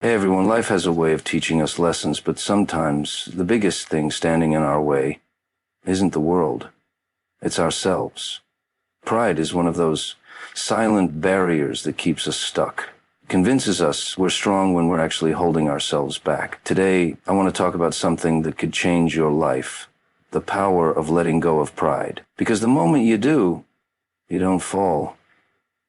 Hey everyone, life has a way of teaching us lessons, but sometimes the biggest thing standing in our way isn't the world, it's ourselves. Pride is one of those silent barriers that keeps us stuck. Convinces us we're strong when we're actually holding ourselves back. Today, I want to talk about something that could change your life. The power of letting go of pride. Because the moment you do, you don't fall,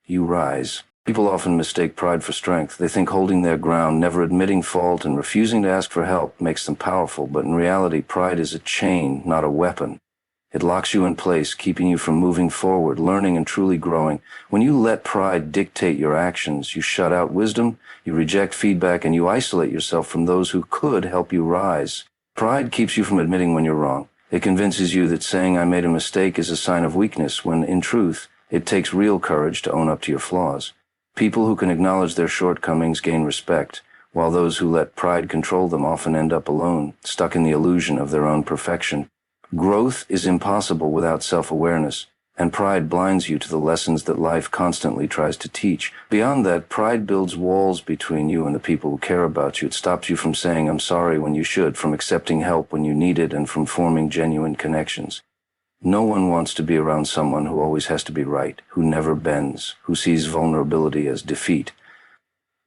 you rise. People often mistake pride for strength. They think holding their ground, never admitting fault, and refusing to ask for help makes them powerful. But in reality, pride is a chain, not a weapon. It locks you in place, keeping you from moving forward, learning, and truly growing. When you let pride dictate your actions, you shut out wisdom, you reject feedback, and you isolate yourself from those who could help you rise. Pride keeps you from admitting when you're wrong. It convinces you that saying I made a mistake is a sign of weakness, when in truth, it takes real courage to own up to your flaws. People who can acknowledge their shortcomings gain respect, while those who let pride control them often end up alone, stuck in the illusion of their own perfection. Growth is impossible without self-awareness, and pride blinds you to the lessons that life constantly tries to teach. Beyond that, pride builds walls between you and the people who care about you. It stops you from saying I'm sorry when you should, from accepting help when you need it, and from forming genuine connections. No one wants to be around someone who always has to be right, who never bends, who sees vulnerability as defeat.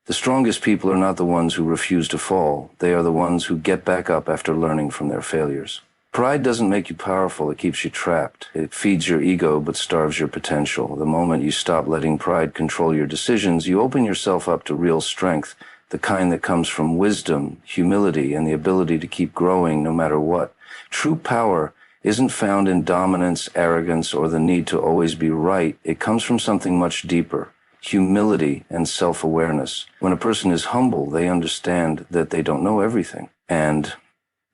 The strongest people are not the ones who refuse to fall. They are the ones who get back up after learning from their failures. Pride doesn't make you powerful, it keeps you trapped. It feeds your ego but starves your potential. The moment you stop letting pride control your decisions, you open yourself up to real strength, the kind that comes from wisdom, humility, and the ability to keep growing no matter what. True power isn't found in dominance, arrogance, or the need to always be right. It comes from something much deeper, humility and self-awareness. When a person is humble, they understand that they don't know everything, and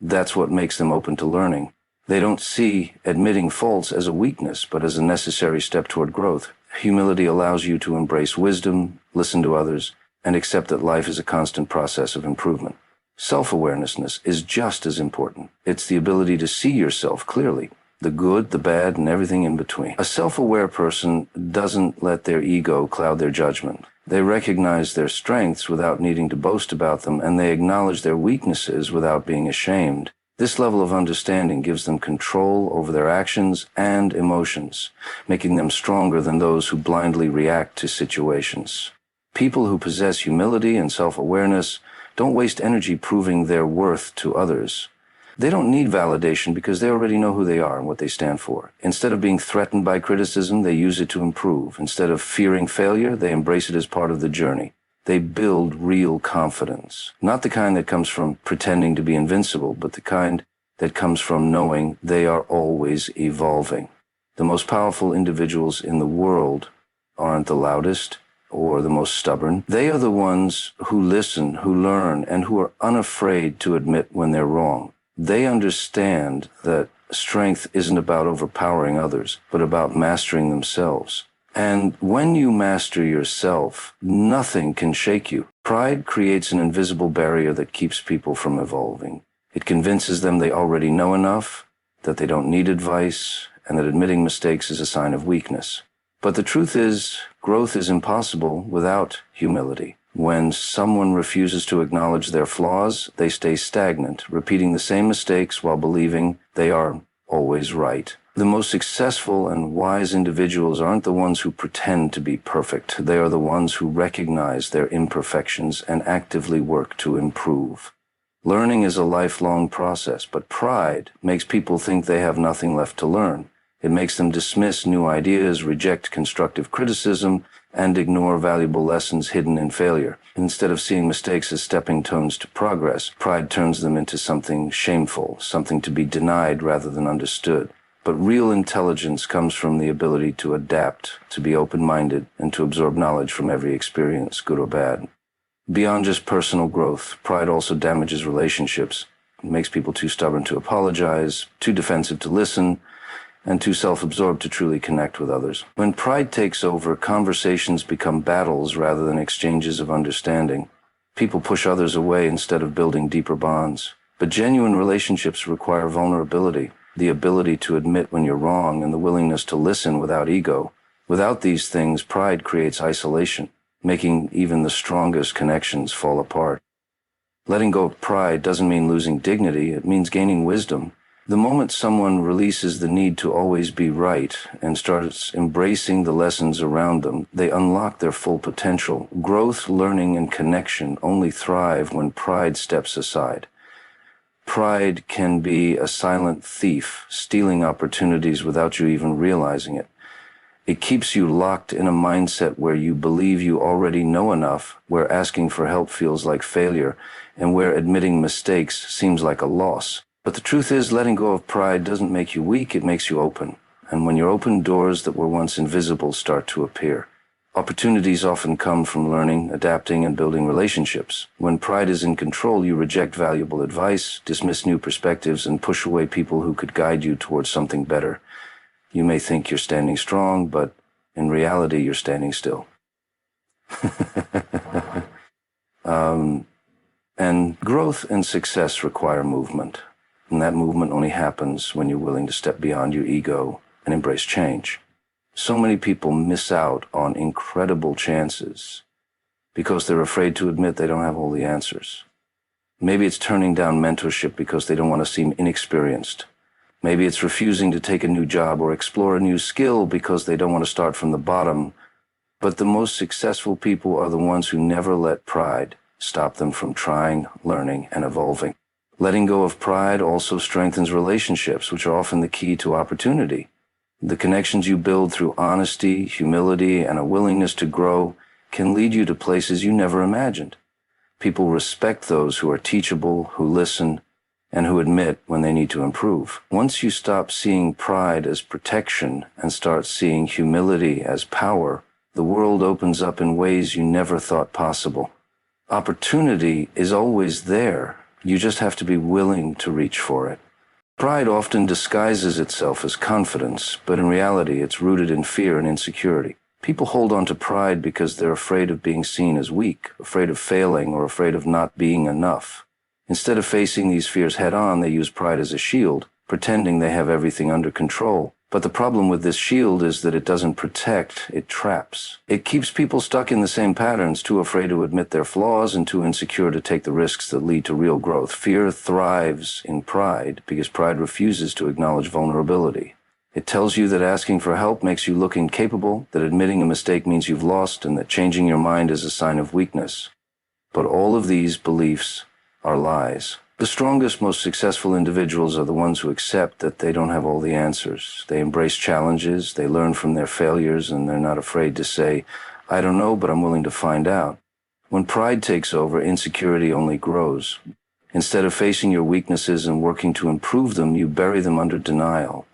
that's what makes them open to learning. They don't see admitting faults as a weakness, but as a necessary step toward growth. Humility allows you to embrace wisdom, listen to others, and accept that life is a constant process of improvement. Self-awareness is just as important. It's the ability to see yourself clearly, the good, the bad, and everything in between. A self-aware person doesn't let their ego cloud their judgment. They recognize their strengths without needing to boast about them, and they acknowledge their weaknesses without being ashamed. This level of understanding gives them control over their actions and emotions, making them stronger than those who blindly react to situations. People who possess humility and self-awareness don't waste energy proving their worth to others. They don't need validation because they already know who they are and what they stand for. Instead of being threatened by criticism, they use it to improve. Instead of fearing failure, they embrace it as part of the journey. They build real confidence. Not the kind that comes from pretending to be invincible, but the kind that comes from knowing they are always evolving. The most powerful individuals in the world aren't the loudest or the most stubborn. They are the ones who listen, who learn, and who are unafraid to admit when they're wrong. They understand that strength isn't about overpowering others, but about mastering themselves. And when you master yourself, nothing can shake you. Pride creates an invisible barrier that keeps people from evolving. It convinces them they already know enough, that they don't need advice, and that admitting mistakes is a sign of weakness. But the truth is, growth is impossible without humility. When someone refuses to acknowledge their flaws, they stay stagnant, repeating the same mistakes while believing they are always right. The most successful and wise individuals aren't the ones who pretend to be perfect. They are the ones who recognize their imperfections and actively work to improve. Learning is a lifelong process, but pride makes people think they have nothing left to learn. It makes them dismiss new ideas, reject constructive criticism, and ignore valuable lessons hidden in failure. Instead of seeing mistakes as stepping stones to progress, pride turns them into something shameful, something to be denied rather than understood. But real intelligence comes from the ability to adapt, to be open-minded, and to absorb knowledge from every experience, good or bad. Beyond just personal growth, pride also damages relationships. It makes people too stubborn to apologize, too defensive to listen, and too self-absorbed to truly connect with others. When pride takes over, conversations become battles rather than exchanges of understanding. People push others away instead of building deeper bonds. But genuine relationships require vulnerability, the ability to admit when you're wrong, and the willingness to listen without ego. Without these things, pride creates isolation, making even the strongest connections fall apart. Letting go of pride doesn't mean losing dignity, it means gaining wisdom. The moment someone releases the need to always be right and starts embracing the lessons around them, they unlock their full potential. Growth, learning, and connection only thrive when pride steps aside. Pride can be a silent thief, stealing opportunities without you even realizing it. It keeps you locked in a mindset where you believe you already know enough, where asking for help feels like failure, and where admitting mistakes seems like a loss. But the truth is, letting go of pride doesn't make you weak, it makes you open. And when you're open, doors that were once invisible start to appear. Opportunities often come from learning, adapting, and building relationships. When pride is in control, you reject valuable advice, dismiss new perspectives, and push away people who could guide you towards something better. You may think you're standing strong, but in reality, you're standing still. And growth and success require movement. And that movement only happens when you're willing to step beyond your ego and embrace change. So many people miss out on incredible chances because they're afraid to admit they don't have all the answers. Maybe it's turning down mentorship because they don't want to seem inexperienced. Maybe it's refusing to take a new job or explore a new skill because they don't want to start from the bottom. But the most successful people are the ones who never let pride stop them from trying, learning, and evolving. Letting go of pride also strengthens relationships, which are often the key to opportunity. The connections you build through honesty, humility, and a willingness to grow can lead you to places you never imagined. People respect those who are teachable, who listen, and who admit when they need to improve. Once you stop seeing pride as protection and start seeing humility as power, the world opens up in ways you never thought possible. Opportunity is always there. You just have to be willing to reach for it. Pride often disguises itself as confidence, but in reality it's rooted in fear and insecurity. People hold on to pride because they're afraid of being seen as weak, afraid of failing, or afraid of not being enough. Instead of facing these fears head-on, they use pride as a shield, pretending they have everything under control. But the problem with this shield is that it doesn't protect, it traps. It keeps people stuck in the same patterns, too afraid to admit their flaws and too insecure to take the risks that lead to real growth. Fear thrives in pride because pride refuses to acknowledge vulnerability. It tells you that asking for help makes you look incapable, that admitting a mistake means you've lost, and that changing your mind is a sign of weakness. But all of these beliefs are lies. The strongest, most successful individuals are the ones who accept that they don't have all the answers. They embrace challenges, they learn from their failures, and they're not afraid to say, "I don't know, but I'm willing to find out." When pride takes over, insecurity only grows. Instead of facing your weaknesses and working to improve them, you bury them under denial.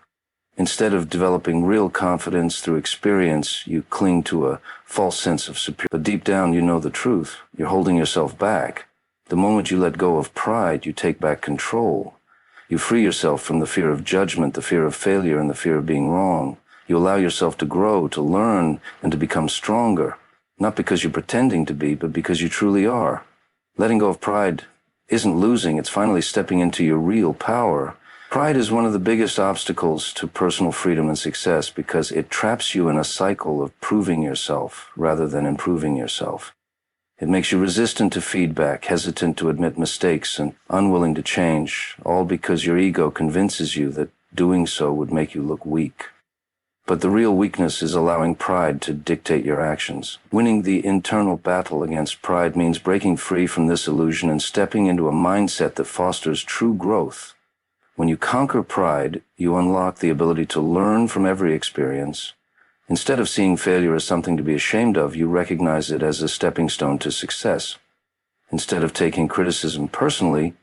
Instead of developing real confidence through experience, you cling to a false sense of superiority. But deep down, you know the truth. You're holding yourself back. The moment you let go of pride, you take back control. You free yourself from the fear of judgment, the fear of failure, and the fear of being wrong. You allow yourself to grow, to learn, and to become stronger, not because you're pretending to be, but because you truly are. Letting go of pride isn't losing, it's finally stepping into your real power. Pride is one of the biggest obstacles to personal freedom and success because it traps you in a cycle of proving yourself rather than improving yourself. It makes you resistant to feedback, hesitant to admit mistakes, and unwilling to change, all because your ego convinces you that doing so would make you look weak. But the real weakness is allowing pride to dictate your actions. Winning the internal battle against pride means breaking free from this illusion and stepping into a mindset that fosters true growth. When you conquer pride, you unlock the ability to learn from every experience. Instead of seeing failure as something to be ashamed of, you recognize it as a stepping stone to success. Instead of taking criticism personally,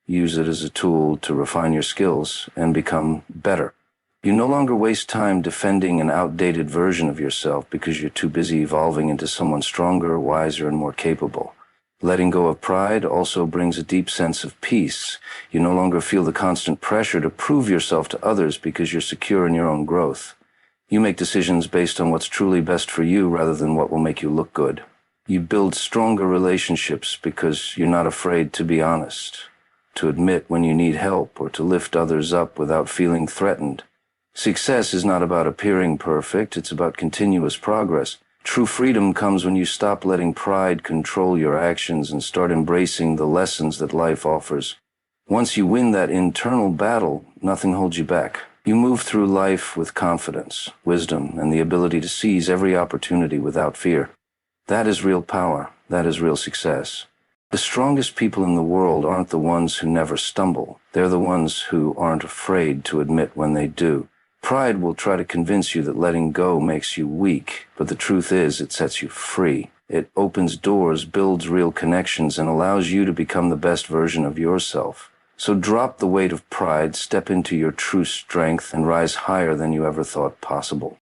use it as a tool to refine your skills and become better. You no longer waste time defending an outdated version of yourself because you're too busy evolving into someone stronger, wiser, and more capable. Letting go of pride also brings a deep sense of peace. You no longer feel the constant pressure to prove yourself to others because you're secure in your own growth. You make decisions based on what's truly best for you rather than what will make you look good. You build stronger relationships because you're not afraid to be honest, to admit when you need help, or to lift others up without feeling threatened. Success is not about appearing perfect, it's about continuous progress. True freedom comes when you stop letting pride control your actions and start embracing the lessons that life offers. Once you win that internal battle, nothing holds you back. You move through life with confidence, wisdom, and the ability to seize every opportunity without fear. That is real power. That is real success. The strongest people in the world aren't the ones who never stumble. They're the ones who aren't afraid to admit when they do. Pride will try to convince you that letting go makes you weak, but the truth is it sets you free. It opens doors, builds real connections, and allows you to become the best version of yourself. So drop the weight of pride, step into your true strength, and rise higher than you ever thought possible.